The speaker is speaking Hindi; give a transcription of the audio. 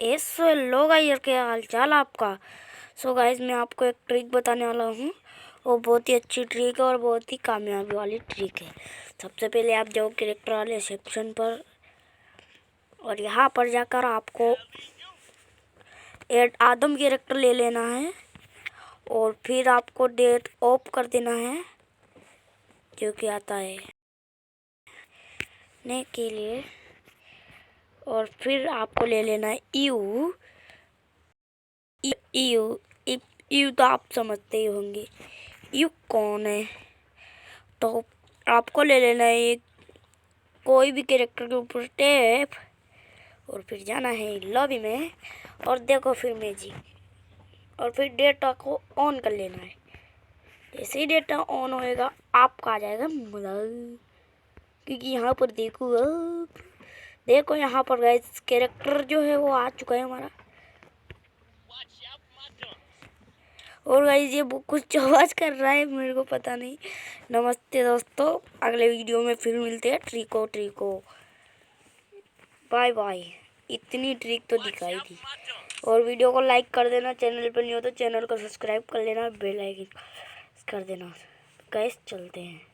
सो हेलो गाइस, क्या हाल चाल आपका। सो गाइस, मैं आपको एक ट्रिक बताने वाला हूँ। वो बहुत ही अच्छी ट्रिक है और बहुत ही कामयाबी वाली ट्रिक है। सबसे पहले आप जाओ कैरेक्टर वाले सेक्शन पर और यहाँ पर जाकर आपको एड आदम कैरेक्टर ले लेना है और फिर आपको डेट ऑफ कर देना है जो कि आता है ने के लिए। और फिर आपको ले लेना है यू यू यू तो आप समझते ही होंगे यू कौन है। तो आपको ले लेना है एक कोई भी कैरेक्टर के ऊपर टैप और फिर जाना है लॉबी में और देखो फिर मैजिक और फिर डेटा को ऑन कर लेना है। जैसे ही डेटा ऑन होएगा आपका आ जाएगा मजा, क्योंकि यहाँ पर देखो यहाँ पर गाइस कैरेक्टर जो है वो आ चुका है हमारा। और गाइस ये कुछ आवाज कर रहा है, मेरे को पता नहीं। नमस्ते दोस्तों, अगले वीडियो में फिर मिलते हैं। ट्रिको बाय बाय। इतनी ट्रिक तो दिखाई थी। और वीडियो को लाइक कर देना, चैनल पर नहीं हो तो चैनल को सब्सक्राइब कर लेना, बेल आइकन कर देना। गाइस चलते हैं।